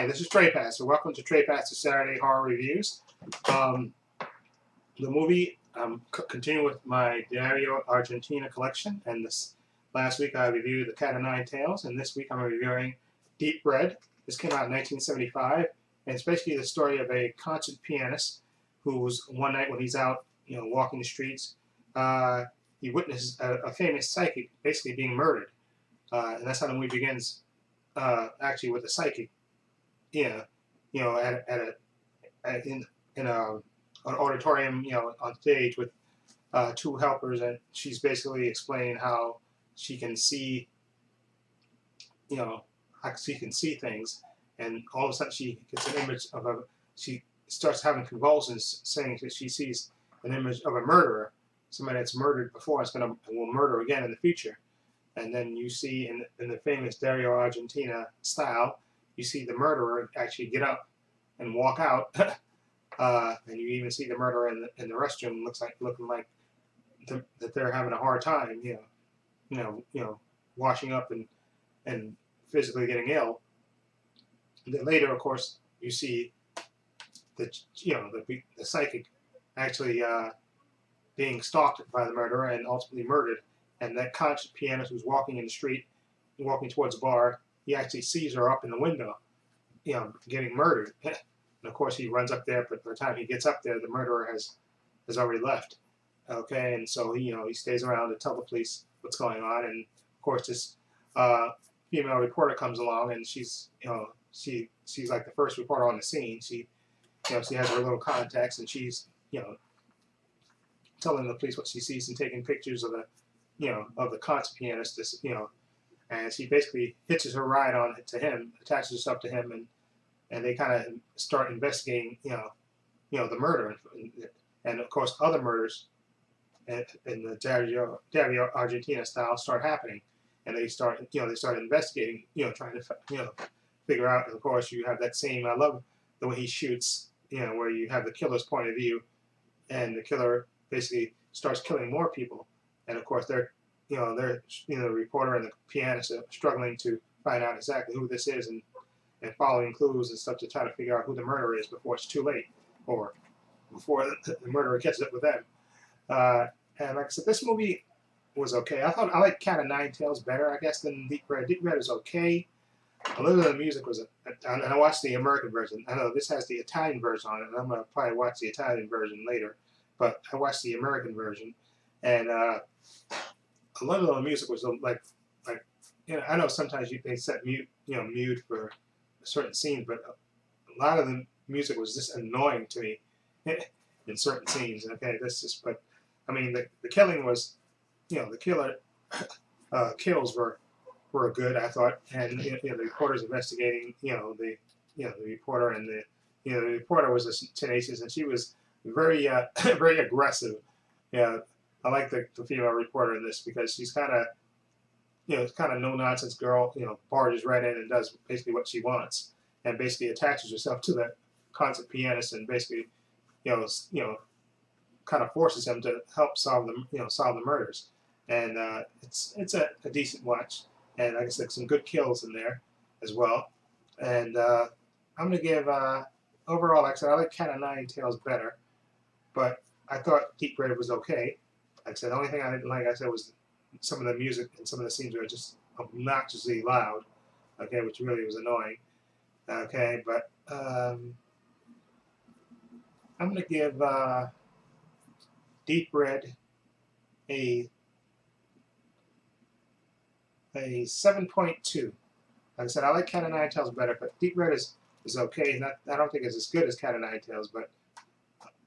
Hi, this is Trepacer. Welcome to Trepacer Saturday Horror Reviews. The movie, continuing with my Dario Argentina collection, and this last week I reviewed The Cat o' Nine Tails, and this week I'm reviewing Deep Red. This came out in 1975, and it's basically the story of a concert pianist who's one night when he's out, walking the streets, he witnesses a famous psychic basically being murdered, and that's how the movie begins. Actually, with the psychic. In an auditorium, on stage with two helpers, and she's basically explaining how she can see, how she can see things, and all of a sudden she gets an image of she starts having convulsions, saying that she sees an image of a murderer, somebody that's murdered before and will murder again in the future. And then you see in the famous Dario Argentina style, you see the murderer actually get up and walk out, and you even see the murderer in the restroom looking like that they're having a hard time, washing up and physically getting ill. And then later, of course, you see the psychic actually being stalked by the murderer and ultimately murdered. And that concert pianist who's walking in the street, walking towards a bar, he actually sees her up in the window, getting murdered. And of course, he runs up there, but by the time he gets up there, the murderer has already left. Okay, and so he stays around to tell the police what's going on. And of course, this female reporter comes along, and she's like the first reporter on the scene. She has her little contacts, and she's telling the police what she sees and taking pictures of the concert pianist. And she basically hitches her ride on to him, attaches herself to him, and they kind of start investigating, the murder, and of course other murders in the Dario Argentina style start happening, and they start investigating, trying to figure out. And of course you have that same. I love the way he shoots, where you have the killer's point of view, and the killer basically starts killing more people, and of course the reporter and the pianist are struggling to find out exactly who this is, and following clues and stuff to try to figure out who the murderer is before it's too late, or before the murderer catches up with them. And like I said, this movie was okay. I like Cat o' Nine Tails better, I guess, than Deep Red. Deep Red is okay. A little of the music was, and I watched the American version. I know this has the Italian version on it, and I'm going to probably watch the Italian version later. But I watched the American version, and a lot of the music was like I know sometimes they set mute for certain scenes, but a lot of the music was just annoying to me in certain scenes. Okay, that's just. But I mean, the killing was, the killer kills were good, I thought, and the reporters investigating, the reporter, and the reporter was tenacious, and she was very very aggressive. Yeah. I like the female reporter in this because she's kind of, kind of no-nonsense girl, barges right in and does basically what she wants, and basically attaches herself to that concert pianist, and basically, kind of forces him to help solve the murders. And it's a decent watch, and like I said, some good kills in there as well. And I'm gonna give overall, like I said, I like Cat o' Nine Tails better, but I thought Deep Red was okay. Like I said, the only thing I didn't like, I said, was some of the music and some of the scenes were just obnoxiously loud, okay, which really was annoying. Okay, but I'm going to give Deep Red a 7.2. Like I said, I like Cat o' Nine Tails better, but Deep Red is okay. I don't think it's as good as Cat o' Nine Tails, but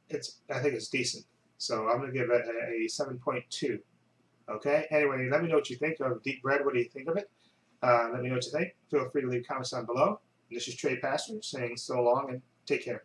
I think it's decent. So I'm going to give it a 7.2. Okay? Anyway, let me know what you think of Deep Red. What do you think of it? Let me know what you think. Feel free to leave comments down below. And this is Trepacer saying so long and take care.